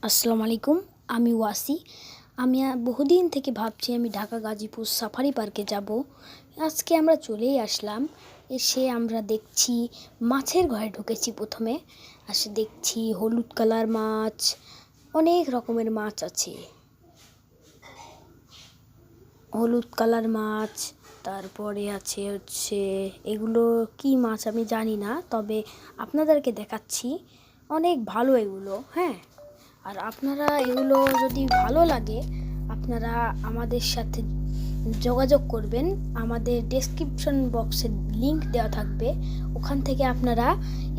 আসসালামু আলাইকুম। আমি ওয়াসি। আমি বহুদিন থেকে ভাবছি আমি ঢাকা গাজীপুর সাফারি পার্কে যাব। আজকে আমরা চলেই আসলাম। এসে আমরা দেখছি মাছের ঘরে ঢুকেছি প্রথমে। দেখছি হলুদ কালার মাছ, অনেক রকমের মাছ আছে। হলুদ কালার মাছ, তারপরে হচ্ছে এগুলো কি মাছ আমি জানি না, তবে আপনাদেরকে দেখাচ্ছি। অনেক ভালো এগুলো, হ্যাঁ। আর আপনারা এগুলো যদি ভালো লাগে আপনারা আমাদের সাথে যোগাযোগ করবেন। আমাদের ডেসক্রিপশন বক্সে লিংক দেওয়া থাকবে, ওখান থেকে আপনারা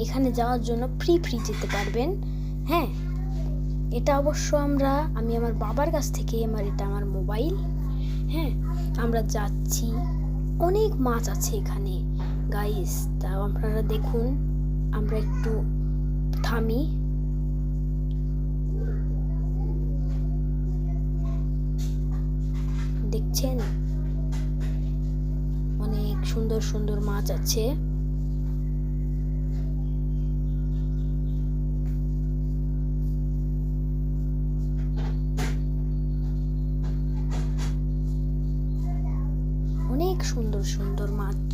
এখানে যাওয়ার জন্য ফ্রি যেতে পারবেন, হ্যাঁ। এটা অবশ্য আমি আমার বাবার কাছ থেকে, এটা আমার মোবাইল, হ্যাঁ। আমরা যাচ্ছি, অনেক মাছ আছে এখানে গাইস। তাও আপনারা দেখুন, আমরা একটু থামি। দেখছেন অনেক সুন্দর সুন্দর মাছ আছে। অনেক সুন্দর সুন্দর মাছ,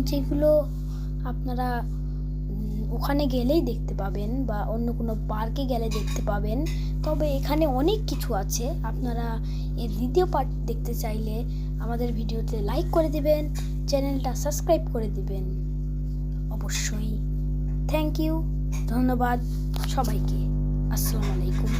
যেগুলো আপনারা ওখানে গেলেই দেখতে পাবেন বা অন্য কোনো পার্কে গেলে দেখতে পাবেন। তবে এখানে অনেক কিছু আছে। আপনারা এর দ্বিতীয় পার্ট দেখতে চাইলে আমাদের ভিডিওতে লাইক করে দিবেন, চ্যানেলটা সাবস্ক্রাইব করে দিবেন অবশ্যই। থ্যাংক ইউ, ধন্যবাদ সবাইকে। আসসালামু আলাইকুম।